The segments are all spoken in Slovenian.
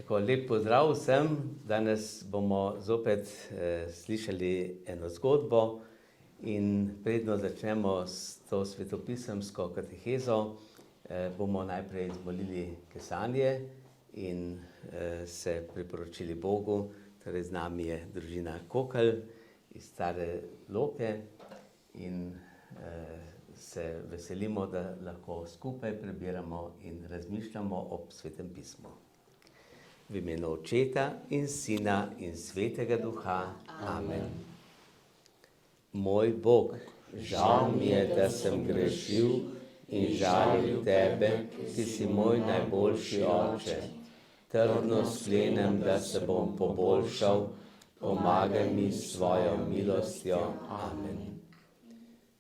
Tako, lep pozdrav vsem. Danes bomo zopet slišali eno zgodbo in predno začnemo s to svetopisemsko katehezo, bomo najprej izmolili kesanje in se priporočili Bogu. Torej z nami je družina Kokelj iz Stare Loke in se veselimo, da lahko skupaj prebiramo in razmišljamo ob Svetem pismu. V imenu Očeta in Sina in Svetega Duha. Amen. Moj Bog, žal mi je, da sem grešil in žalim Tebe, ki si moj najboljši Oče. Trdno sklenem, da se bom poboljšal, pomagaj mi s svojo milostjo. Amen.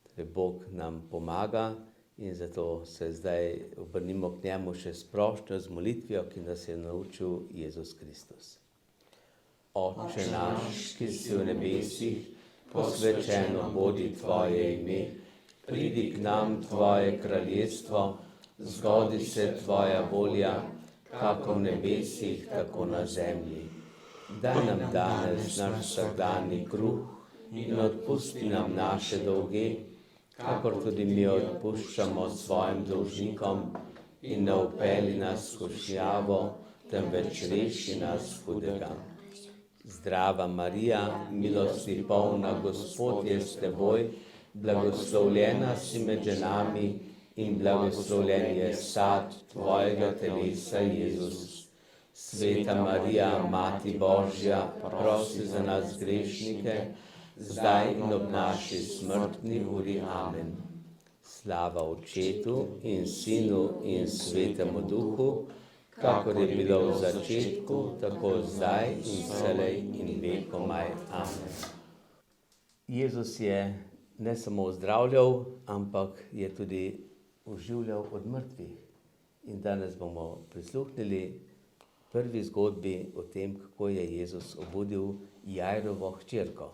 Torej, Bog nam pomaga in zato se zdaj obrnimo k njemu še s prošnjo, z molitvijo, ki nas je naučil Jezus Kristus. Oče naš, ki si v nebesih, posvečeno bodi Tvoje ime, pridi k nam Tvoje kraljestvo, zgodi se Tvoja volja, kako v nebesih, tako na zemlji. Daj nam danes naš vsakdanji kruh in odpusti nam naše dolge, kakor tudi mi odpuščamo svojim dolžnikom, in ne vpelji nas v skušnjavo, temveč reši nas hudega. Zdrava Marija, milosti polna, Gospod je s teboj, blagoslovljena si med ženami in blagoslovljen je sad tvojega telesa, Jezus. Sveta Marija, Mati Božja, prosi za nas grešnike, zdaj in ob naši smrtni uri. Amen. Slava Očetu in Sinu in Svetemu Duhu, kakor je bilo v začetku, tako zdaj in vselej in vekomaj. Amen. Jezus je ne samo ozdravljal, ampak je tudi oživljal od mrtvih. In danes bomo prisluhnili prvi zgodbi o tem, kako je Jezus obudil Jairovo hčerko.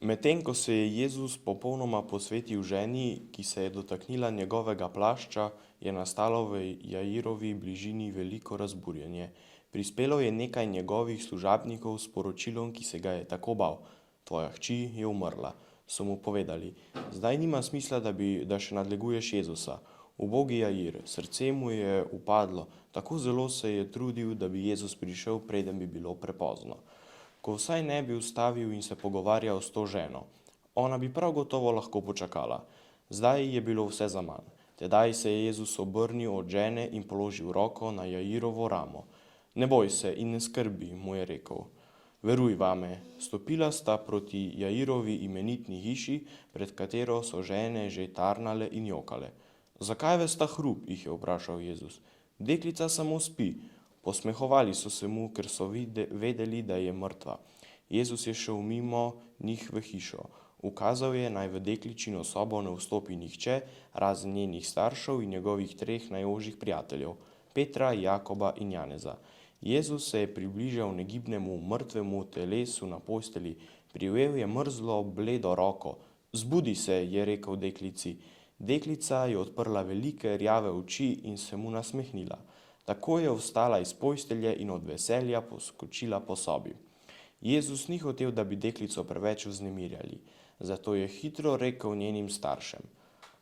Medtem ko se je Jezus popolnoma posvetil ženi, ki se je dotaknila njegovega plašča, je nastalo v Jairovi bližini veliko razburjenje. Prispelo je nekaj njegovih služabnikov s poročilom, ki se ga je tako bal. Tvoja hči je umrla, so mu povedali. Zdaj nima smisla, da še nadleguješ Jezusa. Ubogi Jair, srce mu je upadlo, tako zelo se je trudil, da bi Jezus prišel, preden bi bilo prepozno. Ko vsaj ne bi ustavil in se pogovarjal s to ženo. Ona bi prav gotovo lahko počakala. Zdaj je bilo vse zaman. Tedaj se je Jezus obrnil od žene in položil roko na Jairovo ramo. Ne boj se in ne skrbi, mu je rekel. Veruj vame. Stopila sta proti Jairovi imenitni hiši, pred katero so žene že tarnale in jokale. Zakaj ves ta hrup, jih je vprašal Jezus. Deklica samo spi. Posmehovali so se mu, ker so vedeli, da je mrtva. Jezus je šel mimo njih v hišo. Ukazal je, naj v dekličino sobo ne vstopi nihče, razen njenih staršev in njegovih 3 najožjih prijateljev, Petra, Jakoba in Janeza. Jezus se je približal negibnemu mrtvemu telesu na postelji, prijel je mrzlo, bledo roko. Zbudi se, je rekel deklici. Deklica je odprla velike rjave oči in se mu nasmehnila. Tako je vstala iz postelje in od veselja poskočila po sobi. Jezus ni hotel, da bi deklico preveč vznemirjali, zato je hitro rekel njenim staršem.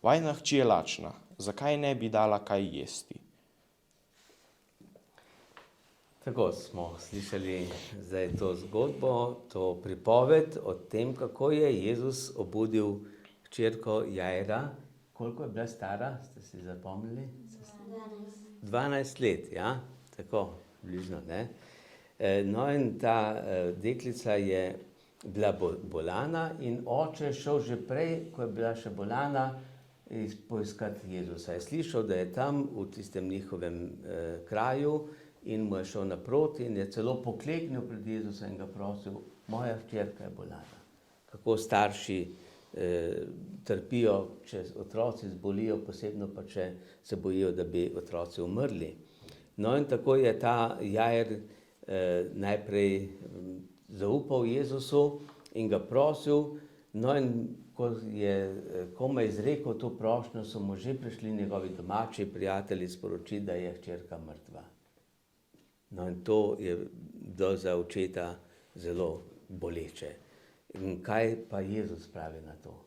Vajna hči je lačna, zakaj ne bi dala kaj jesti? Tako smo slišali zdaj to zgodbo, to pripoved o tem, kako je Jezus obudil hčerko Jaira. Koliko je bila stara, ste si zapomnili? 12 let, ja, tako, bližno, ne. No in ta deklica je bila bolana in oče šel že prej, ko je bila še bolana, poiskati Jezusa. Je slišal, da je tam v tistem njihovem kraju in mu je šel naproti in je celo pokleknil pred Jezusa in ga prosil, moja hčerka je bolana. Kako starši trpijo, če otroci zbolijo, posebno pa, če se bojijo, da bi otroci umrli. No in tako je ta Jair najprej zaupal Jezusu in ga prosil, no in ko je komaj izrekel to prošnjo, so mu že prišli njegovi domači prijatelji sporočiti, da je hčerka mrtva. No in to je bilo za očeta zelo boleče. In kaj pa Jezus pravi na to?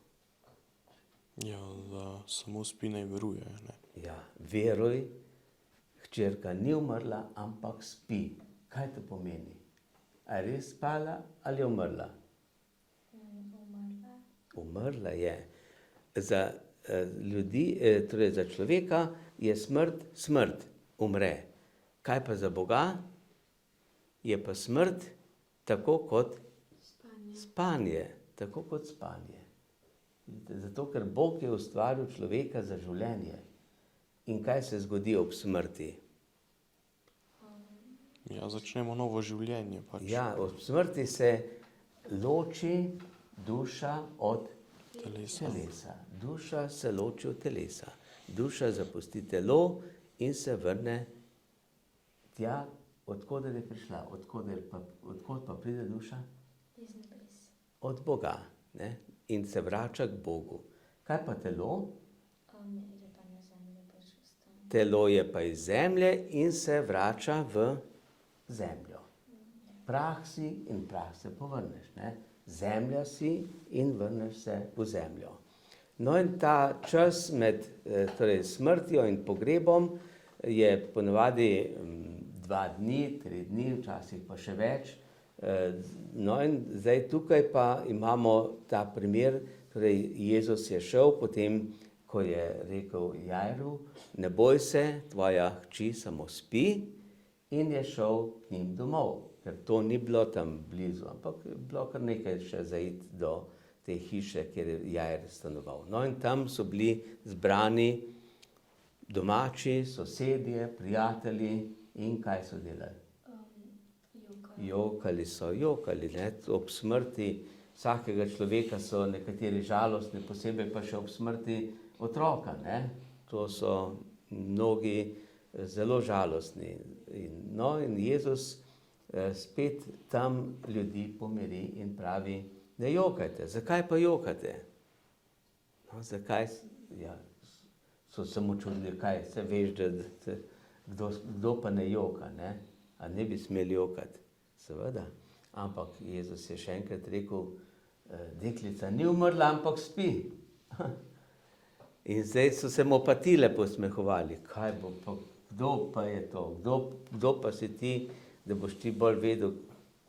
Ja, da samo spi naj veruje. Ne? Ja, veruj, hčerka ni umrla, ampak spi. Kaj to pomeni? A je res spala ali je umrla? Umrla je. Za ljudi, torej za človeka je smrt, umre. Kaj pa za Boga? Je pa smrt tako kot spanje. Tako kot spanje. Zato, ker Bog je ustvaril človeka za življenje. In kaj se zgodi ob smrti? Ja, začnemo novo življenje. Pač. Ja, ob smrti se loči duša od telesa. Duša se loči od telesa. Duša zapusti telo in se vrne tja, odkod je prišla. Odkod pa pride duša? Od Boga. Ne? In se vrača k Bogu. Kaj pa telo? Telo je pa iz zemlje in se vrača v zemljo. Prah si in prah se povrneš. Ne? Zemlja si in vrneš se v zemljo. No in ta čas med torej smrtjo in pogrebom je ponavadi 2 dni, 3 dni, včasih pa še več. No in zdaj tukaj pa imamo ta primer, torej Jezus je šel potem, ko je rekel Jairu, ne boj se, tvoja hči samo spi, in je šel k njim domov, ker to ni bilo tam blizu, ampak je bilo kar nekaj še zaiti do te hiše, kjer je Jair stanoval. No in tam so bili zbrani domači, sosedje, prijatelji in kaj so delali? Jokali, ne? Ob smrti vsakega človeka so nekateri žalostni, posebej pa še ob smrti otroka. Ne? To so mnogi zelo žalostni. In Jezus spet tam ljudi pomiri in pravi, ne jokajte. Zakaj pa jokate? No, zakaj? Ja, so se mu čudili, kaj se veš, da kdo pa ne joka, ne? A ne bi smeli jokati? Seveda, ampak Jezus je še enkrat rekel, deklica ni umrla, ampak spi. In zdaj so se mu pa tile posmehovali. Kaj bo pa, kdo pa je to? Kdo pa si ti, da boš ti bolj vedel,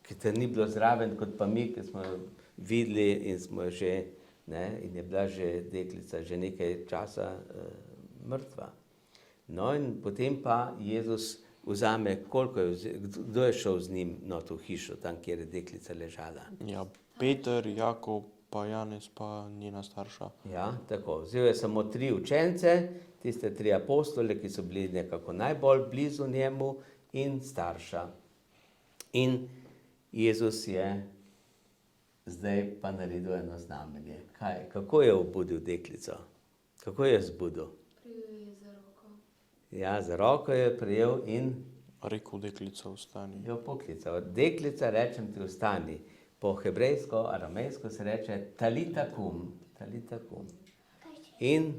ki te ni bilo zraven kot pa mi, ki smo jo videli in smo jo že, ne, in je bila že deklica že nekaj časa mrtva. No in potem pa Jezus vzame, kdo je šel z njim na to hišo, tam, kjer je deklica ležala. Ja, Peter, Jakob, pa Janez, pa njena starša. Ja, tako. Vzel je samo 3 učence, tiste 3 apostole, ki so bili nekako najbolj blizu njemu, in starša. In Jezus je zdaj pa naredil eno znamenje. Kako je obudil deklico? Kako je zbudil? Ja, za roko je prijel in rekel, deklica, vstani. Jo poklical. Deklica, rečem ti, vstani. Po hebrejsko, aramejsko se reče talita kum. Talita kum. In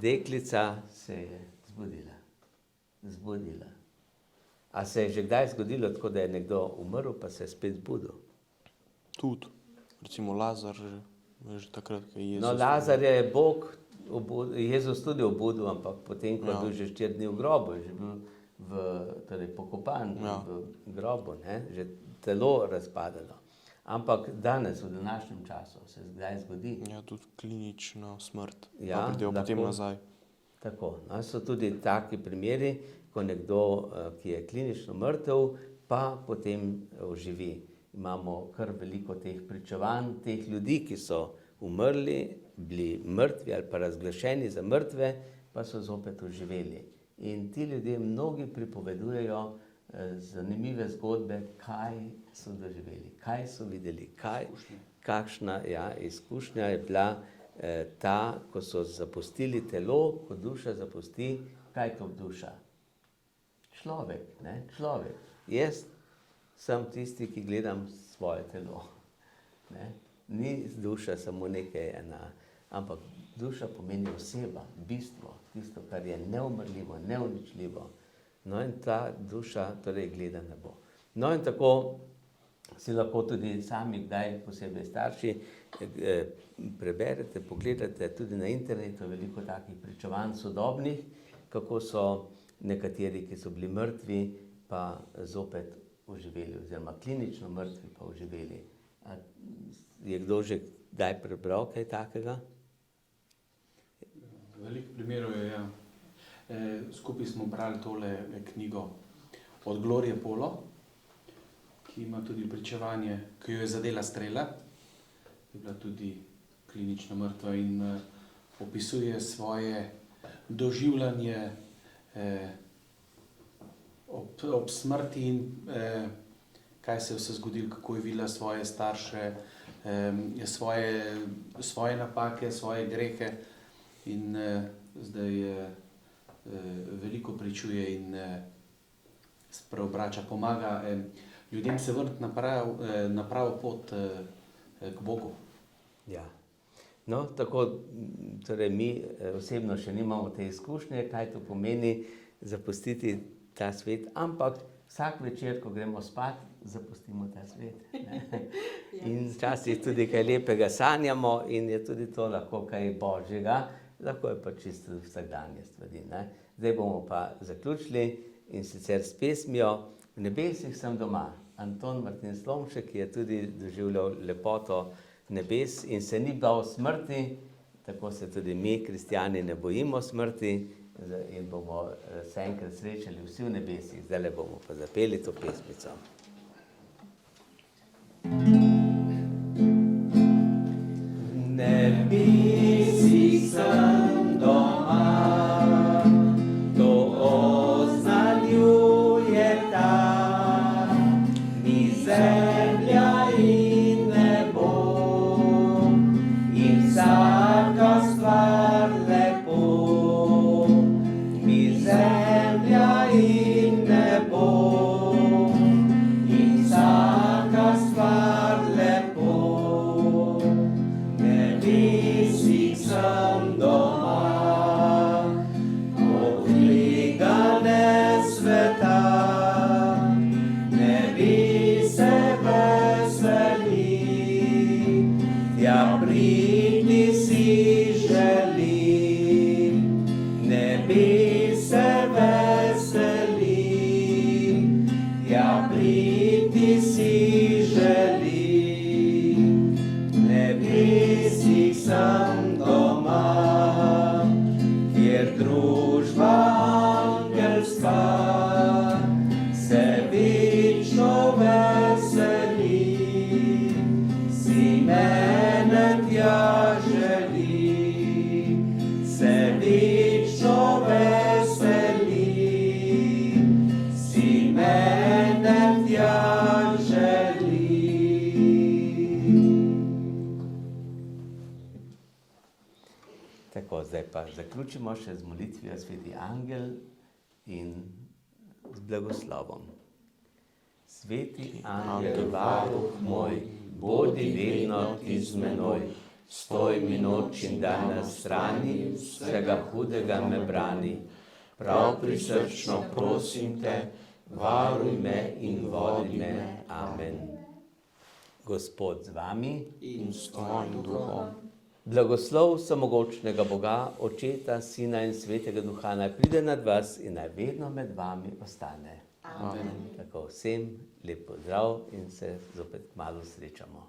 deklica se je zbudila. A se je že kdaj zgodilo tako, da je nekdo umrl, pa se je spet zbudil? Tudi. Recimo Lazar, že takrat, ko je Jezus. No, Lazar je Bog, Jezus tudi obudil, ampak potem, ko je bil že 4 dni v grobu, je že bil torej pokopan v grobu, ne? Že telo razpadalo. Ampak danes, v današnjem času, se kdaj zgodi? Ja, tudi klinična smrt. Ja, pa pridejo potem nazaj. Tako. No, so tudi taki primeri, ko nekdo, ki je klinično mrtev, pa potem oživi. Imamo kar veliko teh pričevanj, teh ljudi, ki so umrli, bili mrtvi ali pa razglašeni za mrtve, pa so zopet oživeli. In ti ljudje mnogi pripovedujejo zanimive zgodbe, kaj so doživeli, kaj so videli, kakšna izkušnja je bila ta, ko so zapustili telo, ko duša zapusti, kaj je to duša? Človek, ne? Človek. Jaz sem tisti, ki gledam svoje telo. Ne? Ni duša samo nekaj ampak duša pomeni oseba, bistvo, tisto, kar je neumrljivo, neuničljivo. No in ta duša torej gleda nebo. No in tako si lahko tudi sami kdaj, posebej starši, preberete, pogledate tudi na internetu veliko takih pričevanj sodobnih, kako so nekateri, ki so bili mrtvi, pa zopet oživeli, oziroma klinično mrtvi pa oživeli. A je kdo že kdaj prebral kaj takega? Veliko primerov je, ja. Skupaj smo brali tole knjigo Od Glorie Polo, ki ima tudi pričevanje, ki jo je zadela strela. Je bila tudi klinično mrtva in opisuje svoje doživljanje ob smrti in kaj se je vse zgodilo, kako je videla svoje starše, svoje napake, svoje grehe in zdaj veliko pričuje in preobrača, pomaga ljudem se vrniti na pravo pot k Bogu. Ja. No, tako, torej mi osebno še nimamo te izkušnje, kaj to pomeni zapustiti ta svet, ampak vsak večer, ko gremo spat, zapustimo ta svet. Ne? In včasih tudi kaj lepega sanjamo in je tudi to lahko kaj božjega, lahko je pa čisto vsakdanje stvari. Ne? Zdaj bomo pa zaključili in sicer s pesmijo V nebesih sem doma. Anton Martin Slomšek, ki je tudi doživljal lepoto nebes in se ni bal smrti, tako se tudi mi, kristjani, ne bojimo smrti in bomo se enkrat srečali vsi v nebesih. Zdaj bomo pa zapeli to pesmico. V nebesih sem doma, to oznanjuje ta, ni zemlja in nebo, in vsaka stvar lepo, ni zemlja in nebo, in vsaka stvar lepo. V nebesih sem doma, oblegane sveta, nebese veseli, tja priti si želim. Nebese veseli, tja priti si želim. V nebesih sem doma, kjer družba angelska se večno veseli, si mene tja želi, se večno veseli, si mene tja želi. Tako, zdaj pa zaključimo še z molitvijo Sveti Angel in z blagoslovom. Sveti angel, varuh moj, bodi vedno ti z menoj, stoj mi noč in dan na strani, vsega hudega me brani. Prav prisrčno prosim te, varuj me in vodi me. Amen. Gospod z vami In s tvojim duhom. Blagoslov vsemogočnega Boga, Očeta, Sina in Svetega Duha naj pride nad vas in naj vedno med vami ostane. Amen. Tako vsem lep pozdrav in se zopet kmalu srečamo.